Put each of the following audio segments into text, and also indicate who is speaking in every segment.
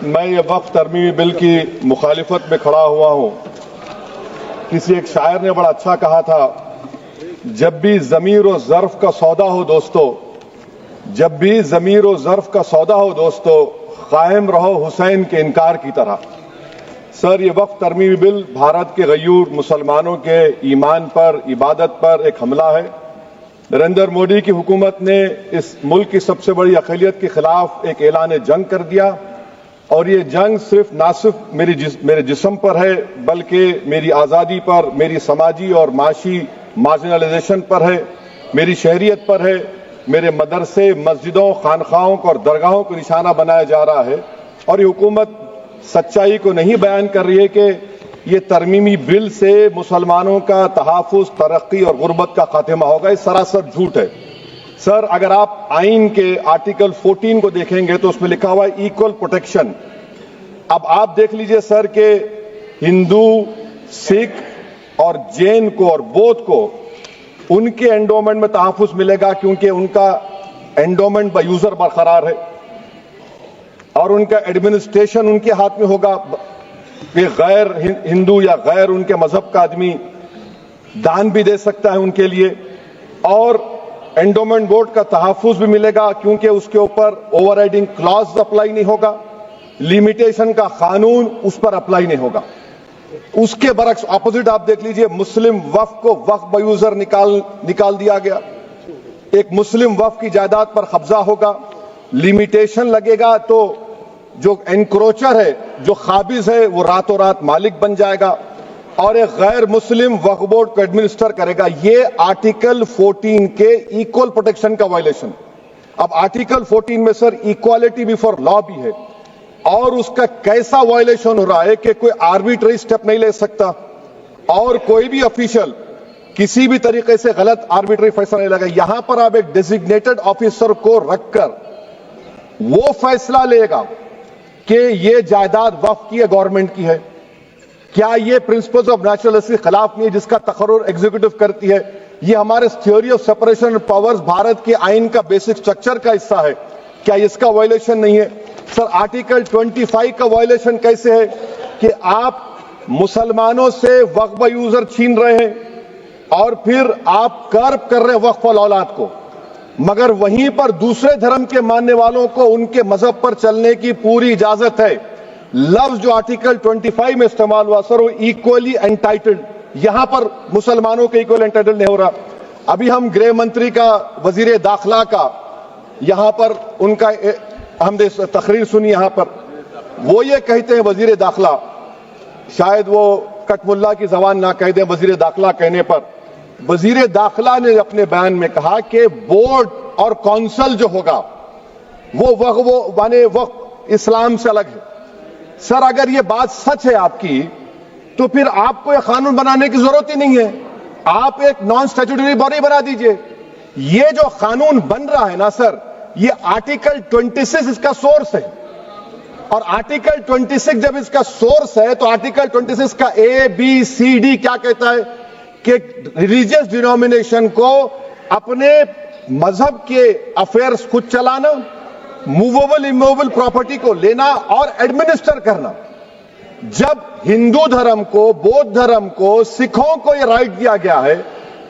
Speaker 1: मैं ये वक्फ तरमीमी बिल की मुखालिफत में खड़ा हुआ हूं। किसी एक शायर ने बड़ा अच्छा कहा था, जब भी ज़मीर और ज़र्फ का सौदा हो दोस्तों, जब भी ज़मीर और ज़र्फ का सौदा हो दोस्तों, कायम रहो हुसैन के इनकार की तरह। सर, ये वक्फ तरमीमी बिल भारत के गयूर मुसलमानों के ईमान पर, इबादत पर एक हमला है। नरेंद्र मोदी की हुकूमत ने इस मुल्क की सबसे बड़ी अक़लियत के खिलाफ एक ऐलान जंग कर दिया, और ये जंग ना सिर्फ मेरे जिस्म पर है, बल्कि मेरी आज़ादी पर, मेरी समाजी और माशी मार्जिनलाइजेशन पर है, मेरी शहरियत पर है, मेरे मदरसे, मस्जिदों, खानखाहों और दरगाहों को निशाना बनाया जा रहा है। और ये हुकूमत सच्चाई को नहीं बयान कर रही है कि ये तरमीमी बिल से मुसलमानों का तहफ़्फ़ुज़, तरक्की और गुर्बत का खात्मा होगा। ये सरासर झूठ है। सर, अगर आप आइन के आर्टिकल 14 को देखेंगे तो उसमें लिखा हुआ है इक्वल प्रोटेक्शन। अब आप देख लीजिए सर के हिंदू, सिख और जैन को और बौद्ध को उनके एंडोमेंट में तहफ़्फ़ुज़ मिलेगा, क्योंकि उनका एंडोमेंट बाय यूजर बरकरार है और उनका एडमिनिस्ट्रेशन उनके हाथ में होगा। कि गैर हिंदू या गैर उनके मजहब का आदमी दान भी दे सकता है उनके लिए, और एंडोमेंट बोर्ड का तहफ़्फ़ुज़ भी मिलेगा, क्योंकि उसके ऊपर ओवरराइडिंग क्लॉज अप्लाई नहीं होगा, लिमिटेशन का कानून उस पर अप्लाई नहीं होगा। उसके बरक्स ऑपोजिट आप देख लीजिए, मुस्लिम वक्फ को वक्फ बाय यूजर निकाल दिया गया। एक मुस्लिम वक्फ की जायदाद पर कब्जा होगा, लिमिटेशन लगेगा तो जो एनक्रोचर है, जो खाबिज है, वो रातों रात मालिक बन जाएगा और एक गैर मुस्लिम वक्फ बोर्ड को एडमिनिस्टर करेगा। ये आर्टिकल 14 के इक्वल प्रोटेक्शन का वायलेशन। अब आर्टिकल 14 में सर इक्वालिटी बिफोर लॉ भी है, और उसका कैसा वायलेशन हो रहा है कि कोई आर्बिट्ररी स्टेप नहीं ले सकता और कोई भी ऑफिशियल किसी भी तरीके से गलत आर्बिट्ररी फैसला नहीं लगा। यहां पर आप एक डेजिग्नेटेड ऑफिसर को रखकर वो फैसला लेगा कि ये जायदाद वक्फ की है, गवर्नमेंट की है। क्या ये प्रिंसिपल्स ऑफ नेचुरलिटी के खिलाफ नहीं है, जिसका तकर्रुर एग्जीक्यूटिव करती है? ये हमारे theory of separation of powers, Bharat के आइन का बेसिक स्ट्रक्चर का हिस्सा है। क्या इसका वायलेशन नहीं है? सर, आर्टिकल 25 का वायलेशन कैसे है कि आप मुसलमानों से वक्फ बाय यूजर छीन रहे हैं और फिर आप कर्ब कर रहे हैं वक्फ वाल औलाद को, मगर वहीं पर दूसरे धर्म के मानने वालों को उनके मजहब पर चलने की पूरी इजाजत है। लफ्ज जो आर्टिकल 25 में इस्तेमाल हुआ सर, वो इक्वली एंटाइटल्ड, यहां पर मुसलमानों के इक्वल एंटाइटल्ड नहीं हो रहा। अभी हम गृह मंत्री का, वजीर दाखिला का यहां पर उनका हमने तकरीर सुनी, यहां पर वो ये कहते हैं, वजीर दाखिला, शायद वो कटमुल्ला की जबान ना कह दें, वजीर दाखिला कहने पर वजीर दाखिला ने अपने बयान में कहा कि बोर्ड और काउंसिल जो होगा वो माने वक्फ इस्लाम से अलग है। सर, अगर ये बात सच है आपकी, तो फिर आपको यह कानून बनाने की जरूरत ही नहीं है। आप एक नॉन स्टैट्यूटरी बॉडी बना दीजिए। ये जो कानून बन रहा है ना सर, ये आर्टिकल 26 इसका सोर्स है, और आर्टिकल 26 जब इसका सोर्स है तो आर्टिकल 26 का ABCD क्या कहता है कि रिलीजियस डिनोमिनेशन को अपने मजहब के अफेयर्स खुद चलाना, मूवेबल इमूवेबल प्रॉपर्टी को लेना और एडमिनिस्टर करना। जब हिंदू धर्म को, बौद्ध धर्म को, सिखों को यह राइट दिया गया है,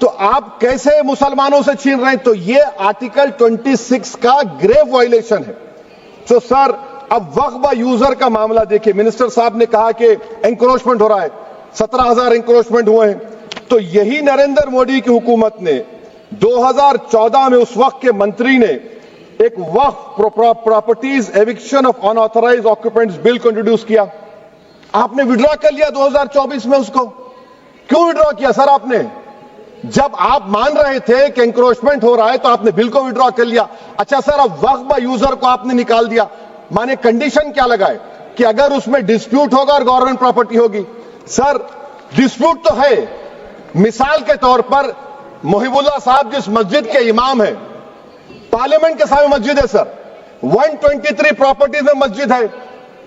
Speaker 1: तो आप कैसे मुसलमानों से छीन रहे हैं? तो यह आर्टिकल 26 का ग्रेव वायलेशन है। तो सर, अब वक्फ बाय यूजर का मामला देखिए, मिनिस्टर साहब ने कहा कि एंक्रोचमेंट हो रहा है, 17,000 एंक्रोचमेंट हुए हैं। तो यही नरेंद्र मोदी की हुकूमत ने 2014 में उस वक्त के मंत्री ने एक Waqf properties eviction of unauthorised occupants bill को इंट्रोड्यूस किया। आपने विड्रॉ कर लिया 2024 में उसको। क्यों विड्रॉ किया सर आपने? जब आप मान रहे थे कि एंक्रोचमेंट हो रहा है तो आपने बिल को विड्रॉ कर लिया। अच्छा सर, अब वक्फ बाय यूजर को आपने निकाल दिया, माने कंडीशन क्या लगाए कि अगर उसमें डिस्प्यूट होगा और गवर्नमेंट प्रॉपर्टी होगी। सर, डिस्प्यूट तो है। मिसाल के तौर पर मोहिबुल्लाह साहब जिस मस्जिद के इमाम है, पार्लियामेंट के सामने मस्जिद है सर, 123 प्रॉपर्टीज में मस्जिद है,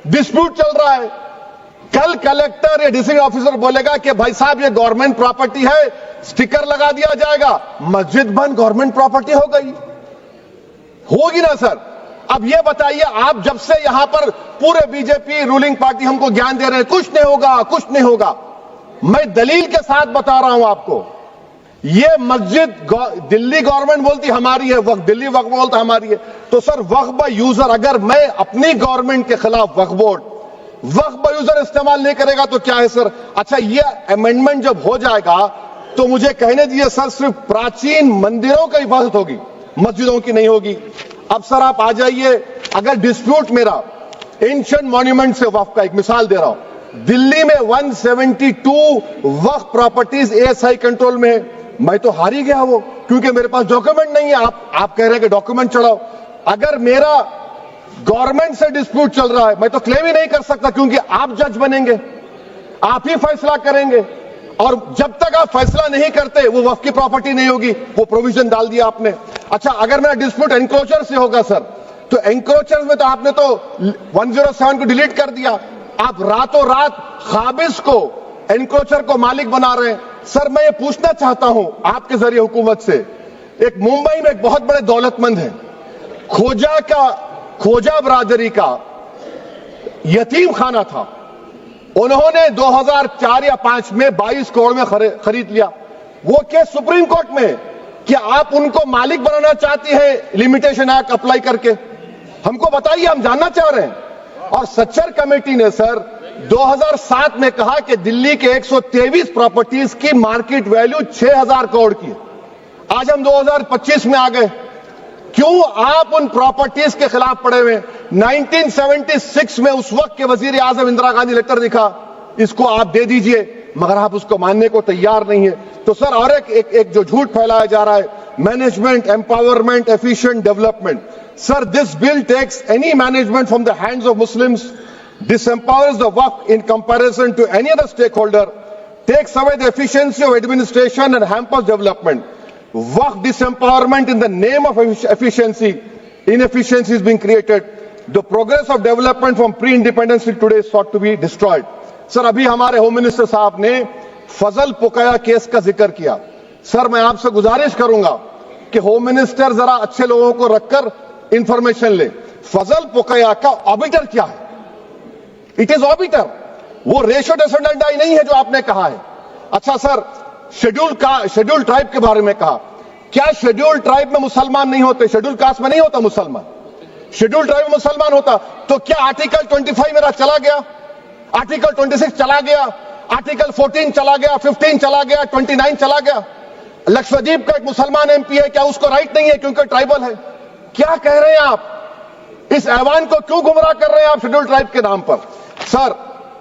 Speaker 1: डिस्प्यूट चल रहा है। कल कलेक्टर या डिस्ट्रिक्ट ऑफिसर बोलेगा कि भाई साहब ये गवर्नमेंट प्रॉपर्टी है, स्टिकर लगा दिया जाएगा, मस्जिद बंद, गवर्नमेंट प्रॉपर्टी हो गई, होगी ना सर? अब ये बताइए, आप जब से यहां पर पूरे बीजेपी रूलिंग पार्टी हमको ज्ञान दे रहे हैं कुछ नहीं होगा, कुछ नहीं होगा, मैं दलील के साथ बता रहा हूं आपको। ये मस्जिद दिल्ली गवर्नमेंट बोलती हमारी है, वक्फ दिल्ली वक्फ बोलता हमारी है, तो सर वक्फ बाय यूजर, अगर मैं अपनी गवर्नमेंट के खिलाफ वक्फ बोर्ड वक्फ बाय यूजर इस्तेमाल नहीं करेगा तो क्या है सर? अच्छा, ये अमेंडमेंट जब हो जाएगा तो मुझे कहने दीजिए सर, सिर्फ प्राचीन मंदिरों की हिफाजत होगी, मस्जिदों की नहीं होगी। अब सर आप आ जाइए, अगर डिस्प्यूट मेरा एंशिएंट मॉन्यूमेंट से वक्फ का, एक मिसाल दे रहा हूं, दिल्ली में 172 वक्फ प्रॉपर्टीज एएसआई कंट्रोल में है, मैं तो हार ही गया वो, क्योंकि मेरे पास डॉक्यूमेंट नहीं है। आप कह रहे हैं कि डॉक्यूमेंट चढ़ाओ, अगर मेरा गवर्नमेंट से डिस्प्यूट चल रहा है मैं तो क्लेम ही नहीं कर सकता, क्योंकि आप जज बनेंगे, आप ही फैसला करेंगे, और जब तक आप फैसला नहीं करते वो वक्फ की प्रॉपर्टी नहीं होगी, वो प्रोविजन डाल दिया आपने। अच्छा, अगर मेरा डिस्प्यूट एनक्रोचर से होगा सर, तो एनक्रोचर में तो आपने तो 107 को डिलीट कर दिया, आप रातों रात काबिज को, एनक्रोचर को मालिक बना रहे हैं। सर मैं ये पूछना चाहता हूं आपके जरिए हुकूमत से, एक मुंबई में एक बहुत बड़े दौलतमंद है, खोजा बरादरी का यतीम खाना था, उन्होंने 2004 या 5 में 22 करोड़ में खरीद लिया। वो केस सुप्रीम कोर्ट में, क्या आप उनको मालिक बनाना चाहती हैं लिमिटेशन एक्ट अप्लाई करके? हमको बताइए, हम जानना चाह रहे हैं। और सच्चर कमेटी ने सर 2007 में कहा कि दिल्ली के 123 प्रॉपर्टीज की मार्केट वैल्यू 6000 करोड़ की। आज हम 2025 में आ गए, क्यों आप उन प्रॉपर्टीज के खिलाफ पड़े हुए? 1976 में उस वक्त के वजीर आजम इंदिरा गांधी लेटर लिखा, इसको आप दे दीजिए, मगर आप उसको मानने को तैयार नहीं है। तो सर और एक जो झूठ फैलाया जा रहा है, management empowerment efficient development, sir this bill takes any management from the hands of Muslims, disempowers the waqf in comparison to any other stakeholder, takes away the efficiency of administration and hampers development. Waqf disempowerment in the name of efficiency, inefficiency is being created. The progress of development from pre-independence till today is sought to be destroyed. Sir अभी हमारे home minister साहब ने फजल पुकाया case का जिक्र किया। Sir मैं आपसे गुजारिश करूंगा कि होम मिनिस्टर जरा अच्छे लोगों को रखकर इंफॉर्मेशन ले। फजल पुकाया का ऑबिटर क्या है? इट इज ऑबिटर, वो रेशो डेसेंडेंटाई नहीं है जो आपने कहा है। अच्छा सर, शेड्यूल ट्राइब के बारे में कहा, क्या शेड्यूल ट्राइब में मुसलमान नहीं होते? शेड्यूल कास्ट में नहीं होता मुसलमान, शेड्यूल ट्राइब में मुसलमान होता। तो क्या आर्टिकल 25 मेरा चला गया, आर्टिकल 26 चला गया, आर्टिकल 14 चला गया, 15 चला गया, 29 चला गया? लक्षद्वीप का एक मुसलमान एमपी है, क्या उसको राइट नहीं है क्योंकि ट्राइबल है? क्या कह रहे हैं आप? इस ऐवान को क्यों गुमराह कर रहे हैं आप शेड्यूल ट्राइब के नाम पर? सर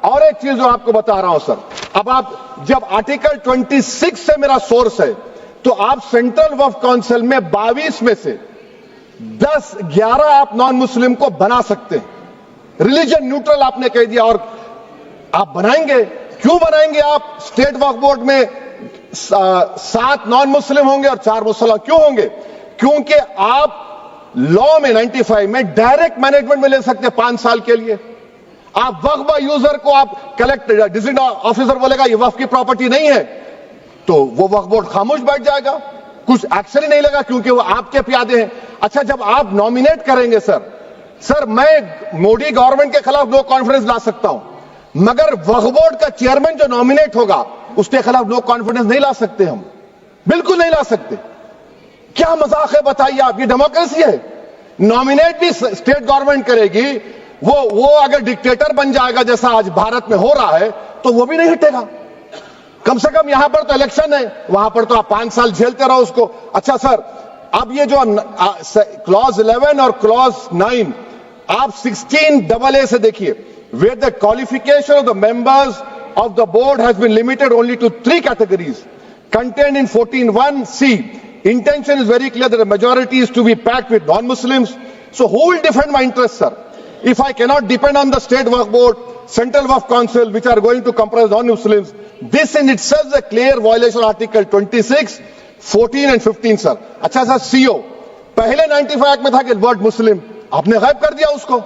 Speaker 1: और एक चीज जो आपको बता रहा हूं सर, अब आप जब आर्टिकल 26 से मेरा सोर्स है, तो आप सेंट्रल वक्फ काउंसिल में 22 में से 11 आप नॉन मुस्लिम को बना सकते हैं, रिलीजन न्यूट्रल आपने कह दिया, और आप बनाएंगे। क्यों बनाएंगे आप? स्टेट वक्फ बोर्ड में 7 नॉन मुस्लिम होंगे और 4 मुसलमान। क्यों होंगे? क्योंकि आप लॉ में 95 में डायरेक्ट मैनेजमेंट में ले सकते 5 साल के लिए। आप वक्फ बाय यूजर को आप कलेक्ट डिस्ट्रिक्ट ऑफिसर बोलेगा ये वक्फ की प्रॉपर्टी नहीं है, तो वो वक्फ बोर्ड खामोश बैठ जाएगा, कुछ एक्शन ही नहीं लेगा, क्योंकि वो आपके प्यादे हैं। अच्छा, जब आप नॉमिनेट करेंगे सर मैं मोदी गवर्नमेंट के खिलाफ नो कॉन्फिडेंस ला सकता हूं, मगर वक्फ बोर्ड का चेयरमैन जो नॉमिनेट होगा उसके खिलाफ नो कॉन्फिडेंस नहीं ला सकते, हम बिल्कुल नहीं ला सकते। क्या मजाक है बताइए आप? ये डेमोक्रेसी है। नॉमिनेट भी स्टेट गवर्नमेंट करेगी, वो अगर डिक्टेटर बन जाएगा जैसा आज भारत में हो रहा है तो वो भी नहीं हटेगा। कम से कम यहां पर तो इलेक्शन है, वहां पर तो आप 5 साल झेलते रहो उसको। अच्छा सर, अब ये जो क्लॉज 11 और क्लॉज 9 आप 16AA से देखिए, where the qualification of the members of the board has been limited only to 3 categories contained in 14(1)(c). Intention is very clear that the majority is to be packed with non-Muslims. So who will defend my interests, sir? If I cannot depend on the state waqf board, central waqf council, which are going to comprise non-Muslims, this in itself is a clear violation of Article 26, 14 and 15, sir. अच्छा sir, CO पहले 95 act में था कि word मुस्लिम, आपने गायब कर दिया उसको।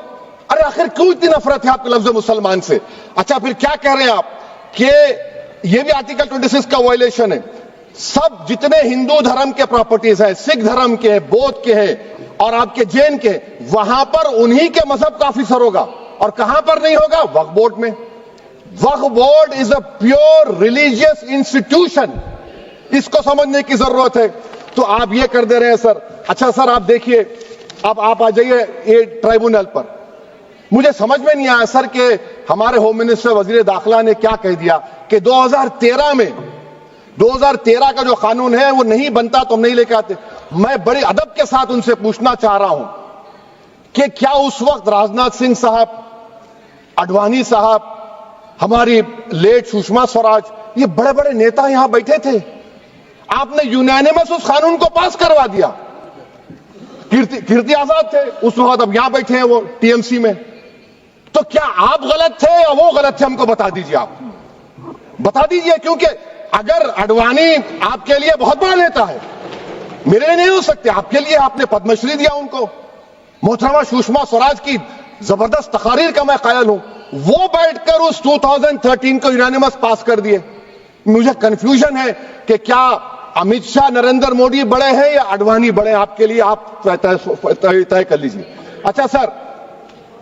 Speaker 1: अरे आखिर क्यों इतनी नफरत है आपके लफ्ज मुसलमान से? अच्छा फिर क्या कह रहे हैं आप कि ये भी आर्टिकल 26 का वायलेशन है? सब जितने हिंदू धर्म के प्रॉपर्टीज हैं, सिख धर्म के, बौद्ध के हैं और आपके जैन के, वहां पर उन्हीं के मजहब का ऑफिसर होगा। और कहां पर नहीं होगा? वक्फ बोर्ड में। Waqf board is a pure religious institution, इसको समझने की जरूरत है। तो आप ये कर दे रहे हैं सर। अच्छा सर, आप देखिए, अब आप आ जाइए ये ट्राइब्यूनल पर। मुझे समझ में नहीं आया सर कि हमारे होम मिनिस्टर वजीर दाखिला ने क्या कह दिया कि 2013 का जो कानून है वो नहीं बनता तो हम नहीं लेके आते। मैं बड़े अदब के साथ उनसे पूछना चाह रहा हूं कि क्या उस वक्त राजनाथ सिंह साहब, अडवाणी साहब, हमारी लेट सुषमा स्वराज, ये बड़े बड़े नेता यहां बैठे थे? आपने यूनानिमस उस कानून को पास करवा दिया। कीर्ति आजाद थे उस वक्त, अब यहां बैठे हैं वो टीएमसी में। तो क्या आप गलत थे या वो गलत थे? हमको बता दीजिए, आप बता दीजिए। क्योंकि अगर अडवाणी आपके लिए बहुत बड़ा नेता है, मेरे लिए नहीं हो सकते, आपके लिए आपने पद्मश्री दिया उनको। मोहतरमा सुषमा स्वराज की जबरदस्त तकारीर का मैं कायल हूं, वो बैठकर उस 2013 को यूनानिमस पास कर दिए। मुझे कंफ्यूजन है कि क्या अमित शाह, नरेंद्र मोदी बड़े हैं या अडवाणी बड़े हैं? आपके लिए आप तय कर लीजिए। अच्छा सर,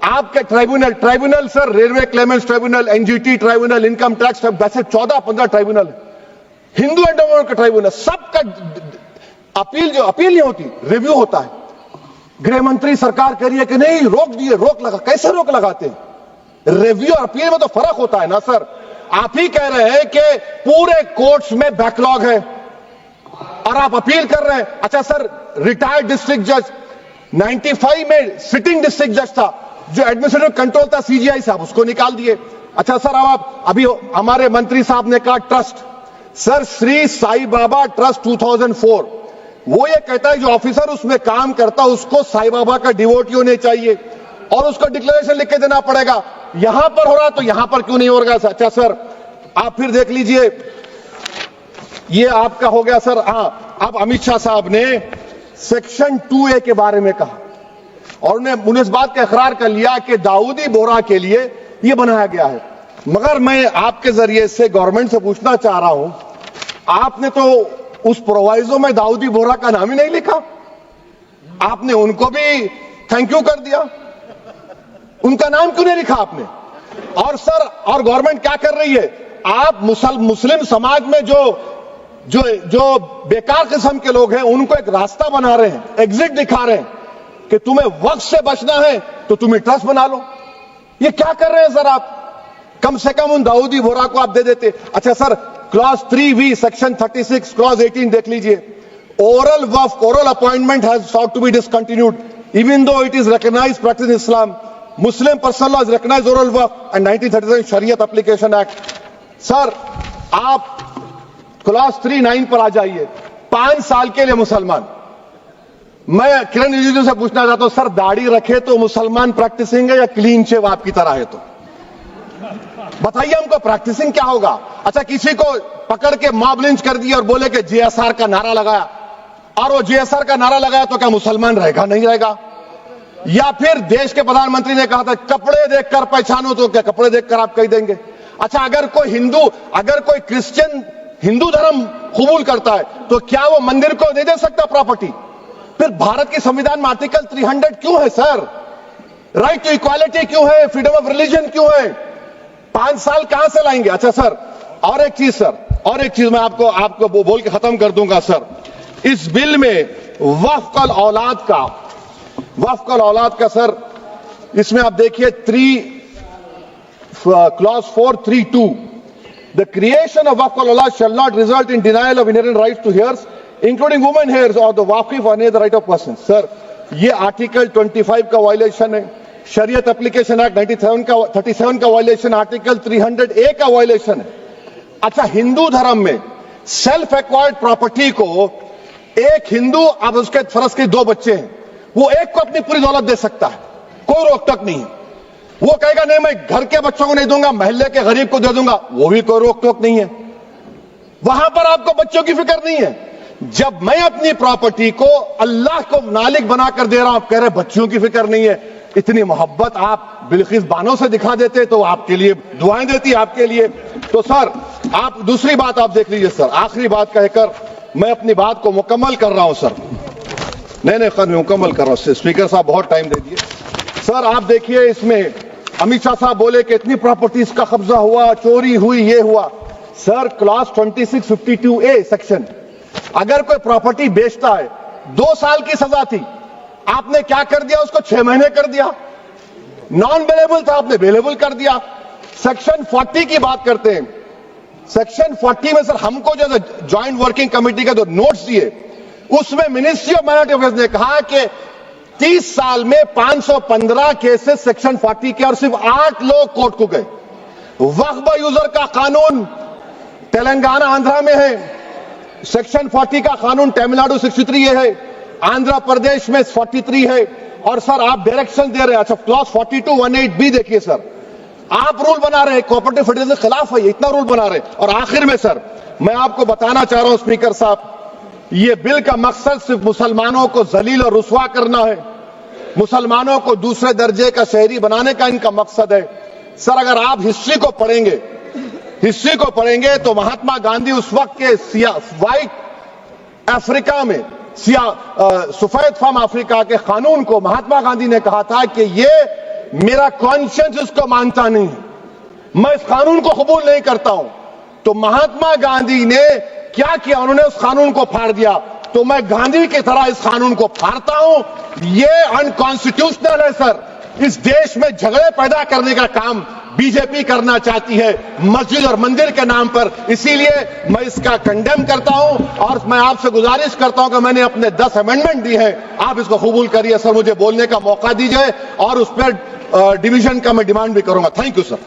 Speaker 1: आपके tribunal sir, railway Clements tribunal, NGT tribunal, income tax, वैसे 14-15 ट्राइब्यूनल है। हिंदू एंडोमेंट का ट्राइब्यूनल, सबका अपील नहीं होती, रिव्यू होता है। गृह मंत्री सरकार कह रही है कि नहीं, रोक दिए, रोक लगा। कैसे रोक लगाते हैं? रिव्यू और अपील में तो फर्क होता है ना सर। आप ही कह रहे हैं कि पूरे कोर्ट्स में बैकलॉग है और आप अपील कर रहे हैं। अच्छा सर, रिटायर्ड डिस्ट्रिक्ट जज 95 में सिटिंग डिस्ट्रिक्ट जज था, जो एडमिनिस्ट्रेटिव कंट्रोल था सीजीआई साहब, उसको निकाल दिए। अच्छा सर, अब आप अभी हमारे मंत्री साहब ने कहा trust, sir Shri Sai Baba trust 2004, वो ये कहता है जो ऑफिसर उसमें काम करता है उसको साई बाबा का डिवोटी होने चाहिए और उसको डिक्लेरेशन लिख के देना पड़ेगा। यहां पर हो रहा तो यहां पर क्यों नहीं हो रहा? अच्छा सर, आप फिर देख लीजिए, ये आपका हो गया सर। अब अमित शाह साहब ने सेक्शन 2A के बारे में कहा और उन्होंने इस बात का इकरार कर लिया कि दाऊदी बोहरा के लिए यह बनाया गया है। मगर मैं आपके जरिए से गवर्नमेंट से पूछना चाह रहा हूं, आपने तो उस प्रोवाइजो में दाऊदी बोहरा का नाम ही नहीं लिखा। आपने उनको भी थैंक यू कर दिया, उनका नाम क्यों नहीं लिखा आपने? और सर, और गवर्नमेंट क्या कर रही है? आप मुस्लिम समाज में जो बेकार किस्म के लोग हैं उनको एक रास्ता बना रहे हैं, एग्जिट दिखा रहे हैं कि तुम्हें वक्त से बचना है तो तुम्हें ट्रस्ट बना लो। ये क्या कर रहे हैं सर आप? कम से कम उन दाऊदी बोहरा को आप दे देते। अच्छा sir, clause 3V section 36 clause 18 देख लीजिए। Oral Waqf, oral appointment has sought to be discontinued even though it is recognized practice in Islam. Muslim personal law is recognized oral waqf and 1937 Shariat Application Act. Sir, आप clause 3(9) पर आ जाइए। 5 साल के लिए मुसलमान। मैं किरण रिजिजू से पूछना चाहता हूं, सर दाढ़ी रखे तो मुसलमान प्रैक्टिसिंग है या क्लीन शेव आपकी तरह है? तो बताइए हमको, प्रैक्टिसिंग क्या होगा? अच्छा, किसी को पकड़ के मॉब लिंच कर दिया और बोले कि JSR का नारा लगाया, और वो JSR का नारा लगाया तो क्या मुसलमान रहेगा? नहीं रहेगा। या फिर देश के प्रधानमंत्री ने कहा था कपड़े देखकर पहचानो, तो क्या कपड़े देखकर आप कह देंगे? अच्छा, अगर कोई क्रिश्चियन हिंदू धर्म कबूल करता है तो क्या वो मंदिर को दे सकता प्रॉपर्टी? फिर भारत के संविधान में आर्टिकल 300 क्यों है सर? राइट टू इक्वालिटी क्यों है? फ्रीडम ऑफ रिलीजन क्यों है? 5 साल कहां से लाएंगे? अच्छा सर, और एक चीज मैं आपको बोल के खत्म कर दूंगा सर। इस बिल में वक्फ औलाद का सर, इसमें आप देखिए clause 4(3)(2), the creation of waqf al-awlad shall not result in denial of inherent rights to heirs, including women heirs or the waqif or any other right of person. Sir, ये article 25 का violation है, शरीयत application act 37 का violation, article 300A का violation है। अच्छा, हिंदू धर्म में सेल्फ एक्वायर्ड प्रॉपर्टी को एक हिंदू, अब उसके फर्ज के 2 बच्चे हैं, वो एक को अपनी पूरी दौलत दे सकता है, कोई रोक टोक नहीं है। वो कहेगा नहीं मैं घर के बच्चों को नहीं दूंगा, मोहल्ले के गरीब को दे दूंगा, वो भी कोई रोक टोक नहीं है। वहां पर आपको बच्चों की फिक्र नहीं है। जब मैं अपनी प्रॉपर्टी को अल्लाह को मालिक बनाकर दे रहा हूं, आप कह रहे बच्चों की फिक्र नहीं है। इतनी मोहब्बत आप बिल्किस बानो से दिखा देते तो आपके लिए दुआएं देती आपके लिए। तो सर, आप दूसरी बात आप देख लीजिए सर, आखिरी बात कहकर मैं अपनी बात को मुकम्मल कर रहा हूं सर। नहीं खैर मुकम्मल कर रहा हूं। स्पीकर साहब बहुत टाइम दे दिए सर। आप देखिए इसमें अमित शाह साहब बोले कि इतनी प्रॉपर्टीज का कब्जा हुआ, चोरी हुई, ये हुआ। सर क्लॉज 2652A सेक्शन, अगर कोई प्रॉपर्टी बेचता है 2 साल की सजा थी, आपने क्या कर दिया, उसको 6 महीने कर दिया। नॉन बेलेबल था, आपने बेलेबल कर दिया। सेक्शन 40 की बात करते हैं। सेक्शन 40 में सर हमको जो ज्वाइंट वर्किंग कमेटी का जो नोट्स दिए, उसमें मिनिस्ट्री ऑफ माइनॉरिटी अफेयर्स ने कहा कि 30 साल में 515 केसेस सेक्शन 40 के, और सिर्फ 8 लोग कोर्ट को गए। वक्फ यूजर का कानून तेलंगाना आंध्रा में है, सेक्शन 40 का कानून तमिलनाडु 63 है, आंध्र प्रदेश में 43 है। और सर आप डायरेक्शन दे रहे हैं। अच्छा क्लॉज 4218B देखिए सर, आप रूल बना रहे हैं, कोऑपरेटिव फेडरलिज्म के खिलाफ है, इतना रूल बना रहे हैं। और आखिर में सर मैं आपको बताना चाह रहा हूं स्पीकर साहब, ये बिल का मकसद सिर्फ मुसलमानों को जलील और रुस्वा करना है, मुसलमानों को दूसरे दर्जे का शहरी बनाने का इनका मकसद है। सर अगर आप हिस्ट्री को पढ़ेंगे तो महात्मा गांधी उस वक्त के व्हाइट अफ्रीका में सफेद फार्म अफ्रीका के कानून को महात्मा गांधी ने कहा था कि ये मेरा कॉन्शियंस इसको मानता नहीं है, मैं इस कानून को कबूल नहीं करता हूं। तो महात्मा गांधी ने क्या किया, उन्होंने उस कानून को फाड़ दिया। तो मैं गांधी की तरह इस कानून को फाड़ता हूं। ये अनकॉन्स्टिट्यूशनल है सर। इस देश में झगड़े पैदा करने का काम बीजेपी करना चाहती है मस्जिद और मंदिर के नाम पर, इसीलिए मैं इसका कंडेम करता हूं। और मैं आपसे गुजारिश करता हूं कि मैंने अपने 10 अमेंडमेंट दी हैं, आप इसको कबूल करिए सर, मुझे बोलने का मौका दीजिए और उस पर डिवीजन का मैं डिमांड भी करूंगा। Thank you sir.